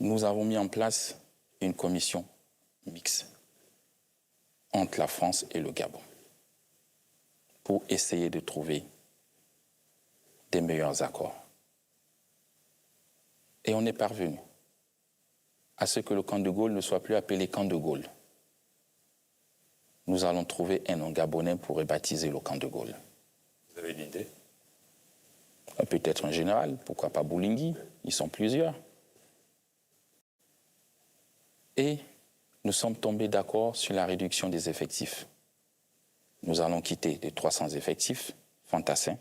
nous avons mis en place une commission mixte entre la France et le Gabon pour essayer de trouver des meilleurs accords. Et on est parvenu à ce que le camp de Gaulle ne soit plus appelé camp de Gaulle. Nous allons trouver un nom gabonais pour rebaptiser le camp de Gaulle. Vous avez une idée? Peut-être un général, pourquoi pas Boulingui, ils sont plusieurs. Et nous sommes tombés d'accord sur la réduction des effectifs. Nous allons quitter les 300 effectifs fantassins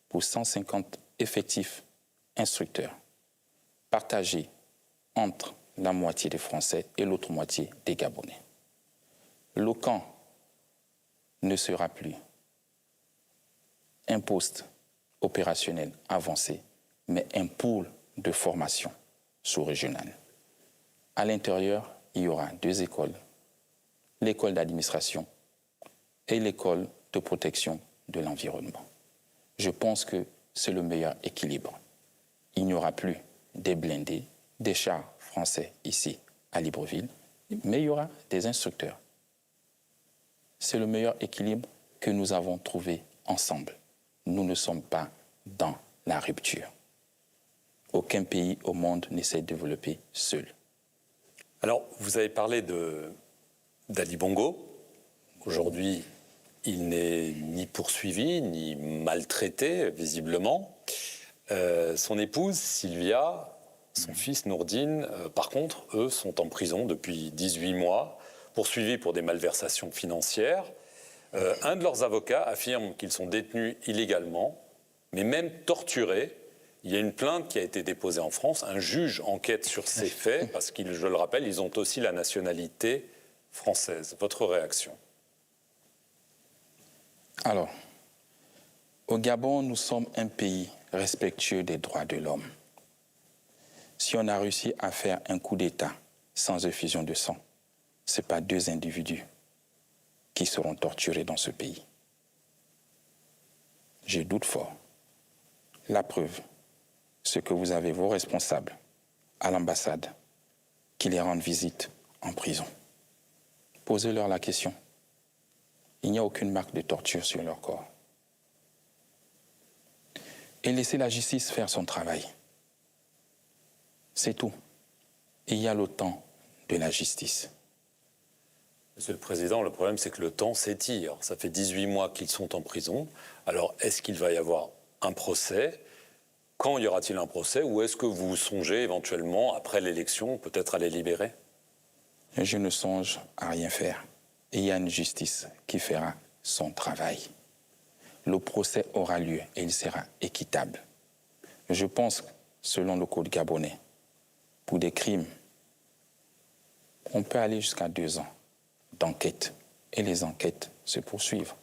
pour 150 effectifs instructeurs, partagés entre la moitié des Français et l'autre moitié des Gabonais. Le camp ne sera plus un poste opérationnel avancé, mais un pôle de formation sous-régionale. À l'intérieur, il y aura 2 écoles, l'école d'administration et l'école de protection de l'environnement. Je pense que c'est le meilleur équilibre. Il n'y aura plus des blindés, des chars français ici à Libreville, mais il y aura des instructeurs. C'est le meilleur équilibre que nous avons trouvé ensemble. Nous ne sommes pas dans la rupture. Aucun pays au monde n'essaie de développer seul. Alors, vous avez parlé d'Ali Bongo. Aujourd'hui, il n'est ni poursuivi, ni maltraité, visiblement. Son épouse, Sylvia, son fils, Nourdine, par contre, eux, sont en prison depuis 18 mois, poursuivis pour des malversations financières. Un de leurs avocats affirme qu'ils sont détenus illégalement, mais même torturés. Il y a une plainte qui a été déposée en France. Un juge enquête sur ces faits, parce qu'ils, je le rappelle, ils ont aussi la nationalité française. Votre réaction? Alors, au Gabon, nous sommes un pays respectueux des droits de l'homme. Si on a réussi à faire un coup d'État sans effusion de sang, ce n'est pas 2 individus qui seront torturés dans ce pays. Je doute fort. La preuve, c'est que vous avez vos responsables à l'ambassade qui les rendent visite en prison. Posez-leur la question. Il n'y a aucune marque de torture sur leur corps. Et laissez la justice faire son travail. C'est tout. Il y a le temps de la justice. Monsieur le Président, le problème, c'est que le temps s'étire. Ça fait 18 mois qu'ils sont en prison. Alors, est-ce qu'il va y avoir un procès? Quand y aura-t-il un procès? Ou est-ce que vous songez éventuellement, après l'élection, peut-être à les libérer? Je ne songe à rien faire. Il y a une justice qui fera son travail. Le procès aura lieu et il sera équitable. Je pense, selon le code gabonais, pour des crimes, on peut aller jusqu'à 2 ans d'enquête. Et les enquêtes se poursuivent.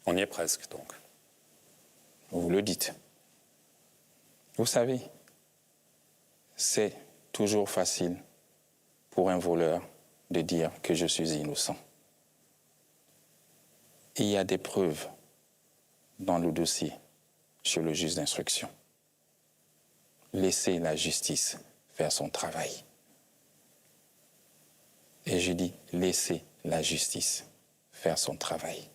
On y est presque, donc. Vous le dites. Vous savez, c'est toujours facile pour un voleur de dire que je suis innocent. Il y a des preuves dans le dossier chez le juge d'instruction. Laissez la justice faire son travail. Et je dis, laissez la justice faire son travail.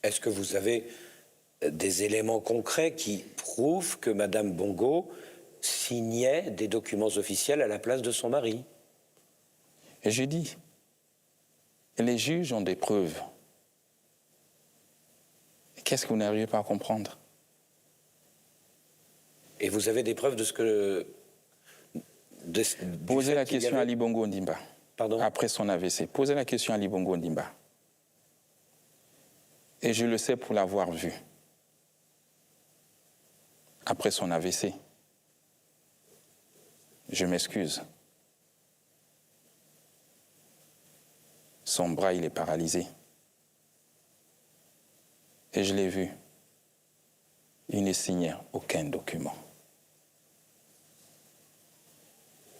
Est-ce que vous avez des éléments concrets qui prouvent que Mme Bongo signait des documents officiels à la place de son mari? Et je dis, les juges ont des preuves. Qu'est-ce que vous n'arrivez pas à comprendre? Et vous avez des preuves de ce que... Posez la question à Ali Bongo Ondimba. Pardon? Après son AVC. Posez la question à Ali Bongo Ondimba. Et je le sais pour l'avoir vu. Après son AVC. Je m'excuse. Son bras, il est paralysé. Et je l'ai vu. Il ne signait aucun document.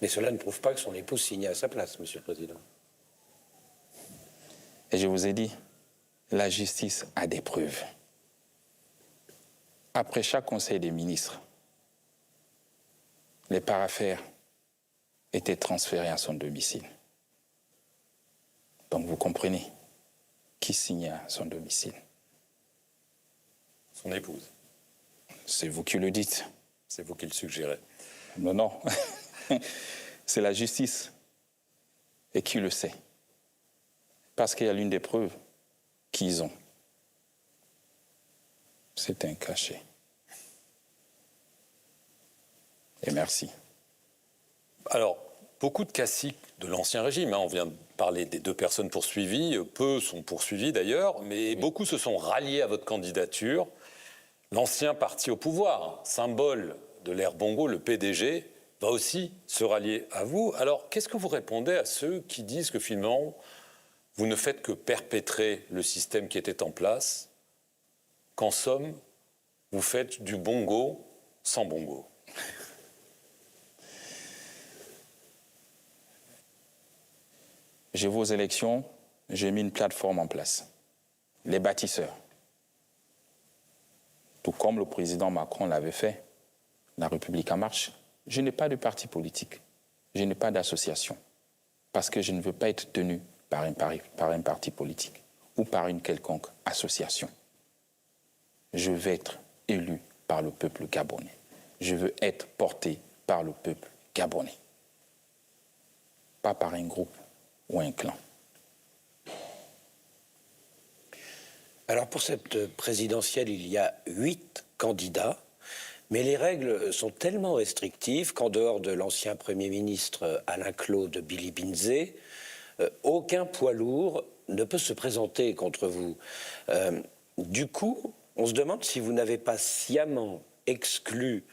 Mais cela ne prouve pas que son épouse signait à sa place, Monsieur le Président. Et je vous ai dit, la justice a des preuves. Après chaque conseil des ministres, les paraffaires étaient transférés à son domicile. Donc vous comprenez qui signait à son domicile. Son épouse. C'est vous qui le dites. C'est vous qui le suggérez. Non, non. C'est la justice. Et qui le sait? Parce qu'il y a l'une des preuves qu'ils ont. C'est un cachet. Et merci. Alors, beaucoup de caciques de l'Ancien Régime, on vient de parler des 2 personnes poursuivies, peu sont poursuivis d'ailleurs, mais beaucoup se sont ralliés à votre candidature. L'ancien parti au pouvoir, symbole de l'ère Bongo, le PDG, va aussi se rallier à vous. Alors, qu'est-ce que vous répondez à ceux qui disent que finalement, vous ne faites que perpétrer le système qui était en place, qu'en somme, vous faites du Bongo sans Bongo? J'ai vos élections, j'ai mis une plateforme en place. Les bâtisseurs. Tout comme le président Macron l'avait fait, la République en marche. Je n'ai pas de parti politique, je n'ai pas d'association, parce que je ne veux pas être tenu par un parti politique ou par une quelconque association. Je veux être élu par le peuple gabonais. Je veux être porté par le peuple gabonais, pas par un groupe ou un clan. Alors pour cette présidentielle, il y a 8 candidats, mais les règles sont tellement restrictives qu'en dehors de l'ancien Premier ministre Alain-Claude Billy-Binzé, aucun poids lourd ne peut se présenter contre vous. Du coup, on se demande si vous n'avez pas sciemment exclu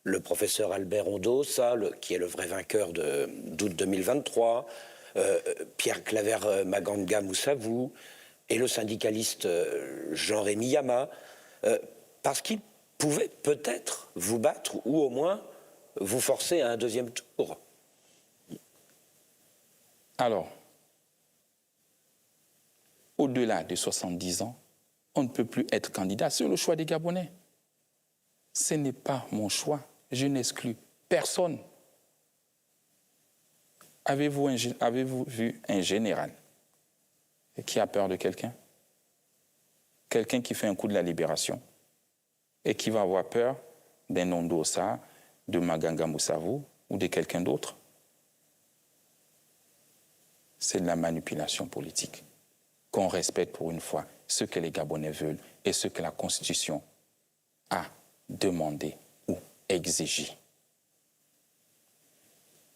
le professeur Albert Ondossa, qui est le vrai vainqueur d'août 2023, Pierre Claver Maganga Moussavou et le syndicaliste Jean-Rémy Yama, parce qu'ils pouvaient peut-être vous battre ou au moins vous forcer à un 2e tour. Alors, au-delà de 70 ans, on ne peut plus être candidat. C'est le choix des Gabonais. Ce n'est pas mon choix. Je n'exclus personne. Avez-vous vu un général qui a peur de quelqu'un? Quelqu'un qui fait un coup de la libération et qui va avoir peur d'un Ondossa, de Maganga Moussavou ou de quelqu'un d'autre? C'est de la manipulation politique. Qu'on respecte pour une fois ce que les Gabonais veulent et ce que la Constitution a demandé ou exigé.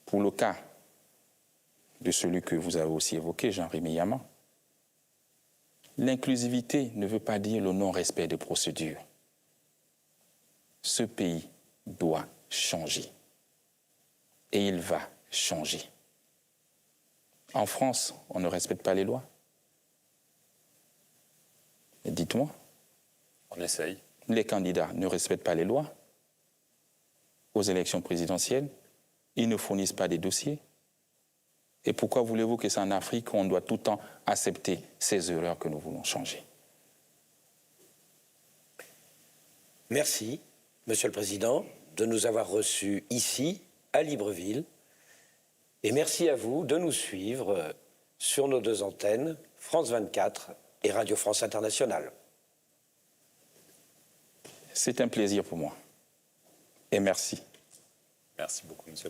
Pour le cas de celui que vous avez aussi évoqué, Jean-Rémy Yama, l'inclusivité ne veut pas dire le non-respect des procédures. Ce pays doit changer. Et il va changer. En France, on ne respecte pas les lois. Dites-moi. On essaye. Les candidats ne respectent pas les lois aux élections présidentielles. Ils ne fournissent pas des dossiers. Et pourquoi voulez-vous que c'est en Afrique qu'on doit tout le temps accepter ces erreurs que nous voulons changer? Merci, Monsieur le Président, de nous avoir reçus ici, à Libreville. Et merci à vous de nous suivre sur nos 2 antennes, France 24 et Radio France Internationale. C'est un plaisir pour moi. Et merci. Merci beaucoup, Monsieur le Président.